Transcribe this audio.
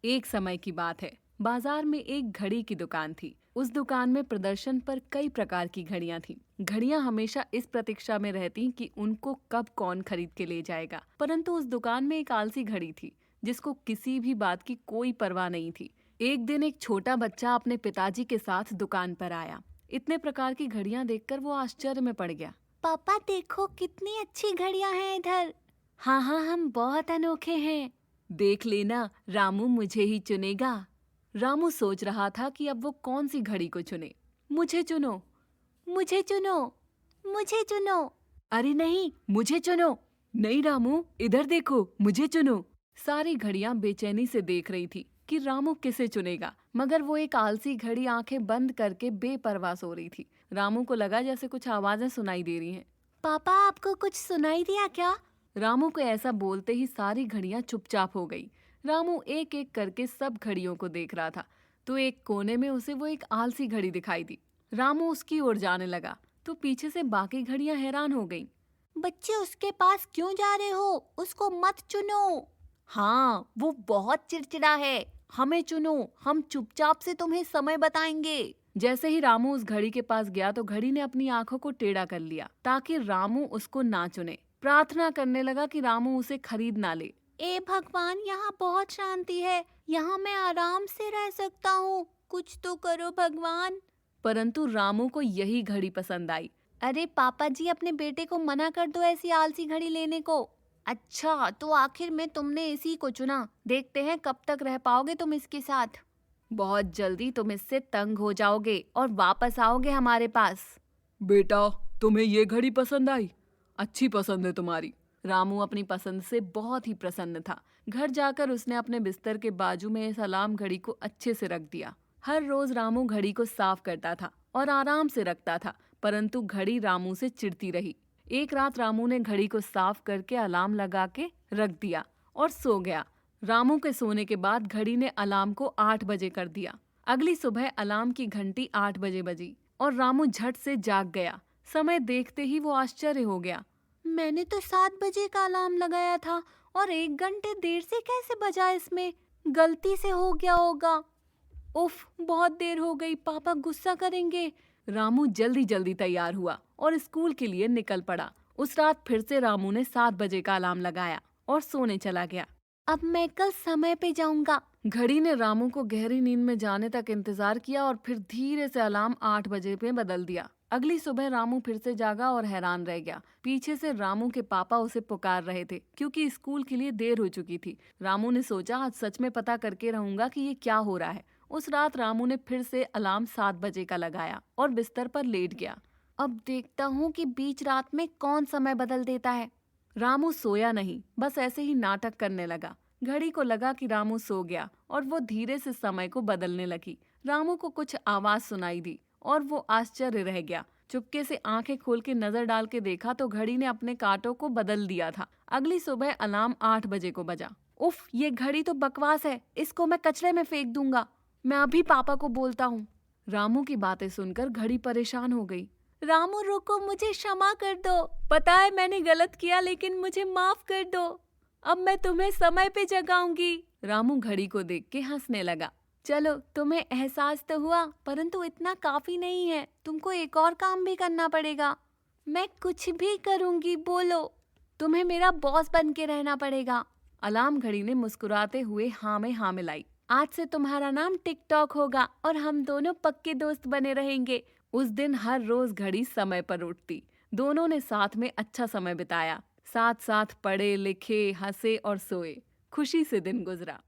एक समय की बात है। बाजार में एक घड़ी की दुकान थी। उस दुकान में प्रदर्शन पर कई प्रकार की घड़ियां थीं। घड़ियां हमेशा इस प्रतीक्षा में रहती कि उनको कब कौन खरीद के ले जाएगा। परंतु उस दुकान में एक आलसी घड़ी थी जिसको किसी भी बात की कोई परवाह नहीं थी। एक दिन एक छोटा बच्चा अपने पिताजी के साथ दुकान पर आया। इतने प्रकार की घड़ियां देखकर वो आश्चर्य में पड़ गया। पापा देखो कितनी अच्छी घड़ियां हैं इधर। हाँ हाँ, हम बहुत अनोखे हैं। देख लेना, रामू मुझे ही चुनेगा। रामू सोच रहा था कि अब वो कौन सी घड़ी को चुने। मुझे चुनो, मुझे चुनो, मुझे चुनो। अरे नहीं, मुझे चुनो। नहीं रामू, इधर देखो, मुझे चुनो। सारी घड़ियां बेचैनी से देख रही थी कि रामू किसे चुनेगा, मगर वो एक आलसी घड़ी आंखें बंद करके बेपरवाह सो रही थी। रामू को लगा जैसे कुछ आवाजें सुनाई दे रही हैं। पापा आपको कुछ सुनाई दिया क्या? रामू को ऐसा बोलते ही सारी घड़ियां चुपचाप हो गई। रामू एक एक करके सब घड़ियों को देख रहा था, तो एक कोने में उसे वो एक आलसी घड़ी दिखाई दी। रामू उसकी ओर जाने लगा तो पीछे से बाकी घड़ियां हैरान हो गईं। बच्चे उसके पास क्यों जा रहे हो? उसको मत चुनो। हाँ, वो बहुत चिड़चिड़ा है। हमें चुनो, हम चुपचाप से तुम्हें समय बताएंगे। जैसे ही रामू उस घड़ी के पास गया तो घड़ी ने अपनी आंखों को टेढ़ा कर लिया ताकि रामू उसको ना चुने। प्रार्थना करने लगा कि रामू उसे खरीद ना ले। ए भगवान, यहाँ बहुत शांति है, यहाँ मैं आराम से रह सकता हूँ। कुछ तो करो भगवान। परंतु रामू को यही घड़ी पसंद आई। अरे पापा जी, अपने बेटे को मना कर दो ऐसी आलसी घड़ी लेने को। अच्छा, तो आखिर में तुमने इसी को चुना। देखते हैं कब तक रह पाओगे तुम इसके साथ। बहुत जल्दी तुम इससे तंग हो जाओगे और वापस आओगे हमारे पास। बेटा, तुम्हें ये घड़ी पसंद आई? अच्छी पसंद है तुम्हारी। रामू अपनी पसंद से बहुत ही प्रसन्न था। घर जाकर उसने अपने बिस्तर के बाजू में इस अलार्म घड़ी को अच्छे से रख दिया। हर रोज रामू घड़ी को साफ करता था और आराम से रखता था, परंतु घड़ी रामू से चिढ़ती रही। एक रात रामू ने घड़ी को साफ करके अलार्म लगा के रख दिया और सो गया। रामू के सोने के बाद घड़ी ने अलार्म को 8 बजे कर दिया। अगली सुबह अलार्म की घंटी 8 बजे बजी और रामू झट से जाग गया। समय देखते ही वो आश्चर्य हो गया। मैंने तो 7 बजे का अलार्म लगाया था और 1 घंटे देर से कैसे बजा इसमें? गलती से हो गया होगा। उफ, बहुत देर हो गई, पापा गुस्सा करेंगे। रामू जल्दी जल्दी तैयार हुआ और स्कूल के लिए निकल पड़ा। उस रात फिर से रामू ने 7 बजे का अलार्म लगाया और सोने चला गया। अब मैं कल समय पे जाऊंगा। घड़ी ने रामू को गहरी नींद में जाने तक इंतजार किया और फिर धीरे से अलार्म 8 बजे पे बदल दिया। अगली सुबह रामू फिर से जागा और हैरान रह गया। पीछे से रामू के पापा उसे पुकार रहे थे क्योंकि स्कूल के लिए देर हो चुकी थी। रामू ने सोचा आज सच में पता करके रहूंगा कि ये क्या हो रहा है। उस रात रामू ने फिर से अलार्म 7 बजे का लगाया और बिस्तर पर लेट गया। अब देखता हूँ कि बीच रात में कौन समय बदल देता है। रामू सोया नहीं, बस ऐसे ही नाटक करने लगा। घड़ी को लगा कि रामू सो गया और वो धीरे से समय को बदलने लगी। रामू को कुछ आवाज सुनाई दी और वो आश्चर्य रह गया। चुपके से आंखें खोल के नजर डाल के देखा तो घड़ी ने अपने कांटों को बदल दिया था। अगली सुबह अलार्म 8 बजे को बजा। उफ, ये घड़ी तो बकवास है, इसको मैं कचरे में फेंक दूंगा। मैं अभी पापा को बोलता हूँ। रामू की बातें सुनकर घड़ी परेशान हो गई। रामू रुको, मुझे क्षमा कर दो। पता है मैंने गलत किया, लेकिन मुझे माफ कर दो। अब मैं तुम्हें समय पे जगाऊंगी। रामू घड़ी को देख के हंसने लगा। चलो, तुम्हें एहसास तो हुआ, परंतु इतना काफी नहीं है, तुमको एक और काम भी करना पड़ेगा। मैं कुछ भी करूंगी, बोलो। तुम्हें मेरा बॉस बन के रहना पड़ेगा। अलार्म घड़ी ने मुस्कुराते हुए हाँ में हाँ मिलाई। आज से तुम्हारा नाम टिकटॉक होगा और हम दोनों पक्के दोस्त बने रहेंगे। उस दिन हर रोज घड़ी समय पर उठती। दोनों ने साथ में अच्छा समय बिताया। साथ साथ पढ़े लिखे, हंसे और सोए। खुशी से दिन गुजरा।